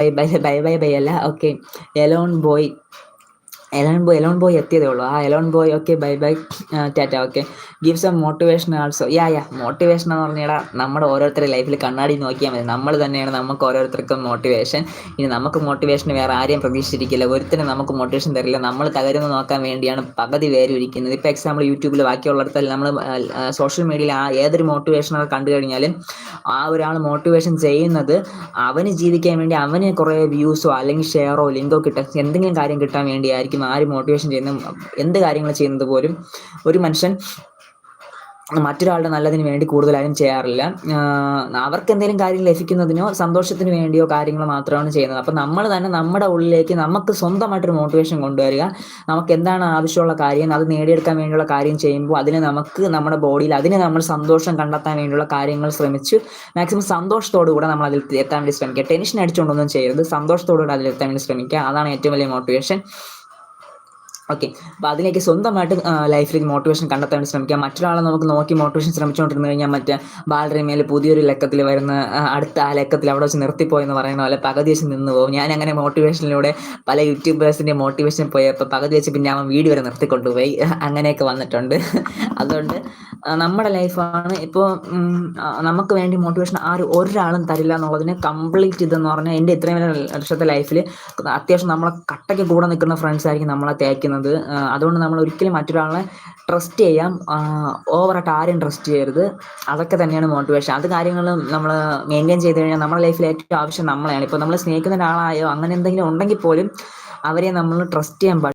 By അല്ല. Okay. Alone boy alone boy എത്തിയതേ ഉള്ളൂ. ആ alone boy okay bye tata. Okay. Give some motivation also. Motivation എന്ന് പറഞ്ഞാൽ നമ്മുടെ ഓരോരുത്തരുടെ ലൈഫിൽ കണ്ണാടി നോക്കിയാൽ മതി. നമ്മൾ തന്നെയാണ് നമുക്ക് ഓരോരുത്തർക്കും മോട്ടിവേഷൻ. ഇനി നമുക്ക് മോട്ടിവേഷൻ വേറെ ആരെയും പ്രതീക്ഷിച്ചിരിക്കില്ല. ഒരുത്തരും നമുക്ക് മോട്ടിവേഷൻ തരില്ല. നമ്മൾ തകരുന്നത് നോക്കാൻ വേണ്ടിയാണ് പകുതി പേരും ഇരിക്കുന്നത്. ഇപ്പോൾ എക്സാമ്പിൾ യൂട്യൂബിൽ ബാക്കിയുള്ളിടത്തെല്ലാം നമ്മൾ സോഷ്യൽ മീഡിയയിൽ ഏതൊരു മോട്ടിവേഷനൊക്കെ കണ്ടു കഴിഞ്ഞാലും ആ ഒരാൾ മോട്ടിവേഷൻ ചെയ്യുന്നത് അവന് ജീവിക്കാൻ വേണ്ടി, അവന് കുറേ വ്യൂസോ അല്ലെങ്കിൽ ഷെയറോ ലിങ്കോ കിട്ടാൻ, എന്തെങ്കിലും കാര്യം കിട്ടാൻ വേണ്ടിയായിരിക്കും ആര് മോട്ടിവേഷൻ ചെയ്യുന്ന എന്ത് കാര്യങ്ങൾ ചെയ്യുന്നത് പോലും ഒരു മനുഷ്യൻ മറ്റൊരാളുടെ നല്ലതിന് വേണ്ടി കൂടുതലായും ചെയ്യാറില്ല. അവർക്ക് എന്തെങ്കിലും കാര്യം ലഭിക്കുന്നതിനോ സന്തോഷത്തിന് വേണ്ടിയോ കാര്യങ്ങൾ മാത്രമാണ് ചെയ്യുന്നത്. അപ്പം നമ്മൾ തന്നെ നമ്മുടെ ഉള്ളിലേക്ക് നമുക്ക് സ്വന്തമായിട്ടൊരു മോട്ടിവേഷൻ കൊണ്ടുവരിക. നമുക്ക് എന്താണ് ആവശ്യമുള്ള കാര്യം, അത് നേടിയെടുക്കാൻ വേണ്ടിയുള്ള കാര്യം ചെയ്യുമ്പോൾ അതിന് നമുക്ക് നമ്മുടെ ബോഡിയിൽ അതിന് നമ്മൾ സന്തോഷം കണ്ടെത്താൻ വേണ്ടിയുള്ള കാര്യങ്ങൾ ശ്രമിച്ച് മാക്സിമം സന്തോഷത്തോടു കൂടെ നമ്മൾ അതിൽ എത്താൻ വേണ്ടി ശ്രമിക്കുക. ടെൻഷൻ അടിച്ചുകൊണ്ടൊന്നും ചെയ്യരുത്. സന്തോഷത്തോടുകൂടെ അതിലെത്താൻ വേണ്ടി ശ്രമിക്കുക. അതാണ് ഏറ്റവും വലിയ മോട്ടിവേഷൻ. ഓക്കെ. അപ്പോൾ അതിലേക്ക് സ്വന്തമായിട്ട് ലൈഫിലേക്ക് മോട്ടിവേഷൻ കണ്ടെത്താൻ വേണ്ടി ശ്രമിക്കുക. മറ്റൊരാളെ നമുക്ക് നോക്കി മോട്ടിവേഷൻ ശ്രമിച്ചുകൊണ്ടിരുന്നു കഴിഞ്ഞാൽ മറ്റേ ബാലരമയിൽ പുതിയൊരു ലക്കത്തിൽ വരുന്ന അടുത്ത ആ ലക്കത്തിൽ അവിടെ വെച്ച് നിർത്തിപ്പോയെന്ന് പറയുന്ന പോലെ പകുതി വെച്ച് നിന്ന് പോകും. ഞാൻ അങ്ങനെ മോട്ടിവേഷനിലൂടെ പല യൂട്യൂബേഴ്സിൻ്റെ മോട്ടിവേഷൻ പോയപ്പോൾ പകുതി വെച്ച് പിന്നെ അവൻ വീഡിയോ വരെ നിർത്തിക്കൊണ്ടുപോയി. അങ്ങനെയൊക്കെ വന്നിട്ടുണ്ട്. അതുകൊണ്ട് നമ്മുടെ ലൈഫാണ്. ഇപ്പോൾ നമുക്ക് വേണ്ടി മോട്ടിവേഷൻ ഒരാളും തരില്ല എന്നുള്ളതിന് കംപ്ലീറ്റ് ഇതെന്ന് പറഞ്ഞാൽ എൻ്റെ ഇത്രയും വലിയ വർഷത്തെ ലൈഫിൽ അത്യാവശ്യം നമ്മളെ കട്ടയ്ക്ക് കൂടെ നിൽക്കുന്ന ഫ്രണ്ട്സ് ആയിരിക്കും നമ്മളെ തേക്കുന്നത്. അതുകൊണ്ട് നമ്മൾ ഒരിക്കലും മറ്റൊരാളെ ട്രസ്റ്റ് ചെയ്യാം. ഓവറായിട്ട് ആരെയും ട്രസ്റ്റ് ചെയ്യരുത്. അതൊക്കെ തന്നെയാണ് മോട്ടിവേഷൻ. അത് കാര്യങ്ങൾ നമ്മൾ മെയിൻറ്റെയിൻ ചെയ്ത് കഴിഞ്ഞാൽ നമ്മുടെ ലൈഫിൽ ഏറ്റവും ആവശ്യം നമ്മളെയാണ്. ഇപ്പോൾ നമ്മൾ സ്നേഹിക്കുന്ന ഒരാളായോ അങ്ങനെ എന്തെങ്കിലും ഉണ്ടെങ്കിൽ പോലും അവരെ നമ്മൾ ട്രസ്റ്റ് ചെയ്യാൻ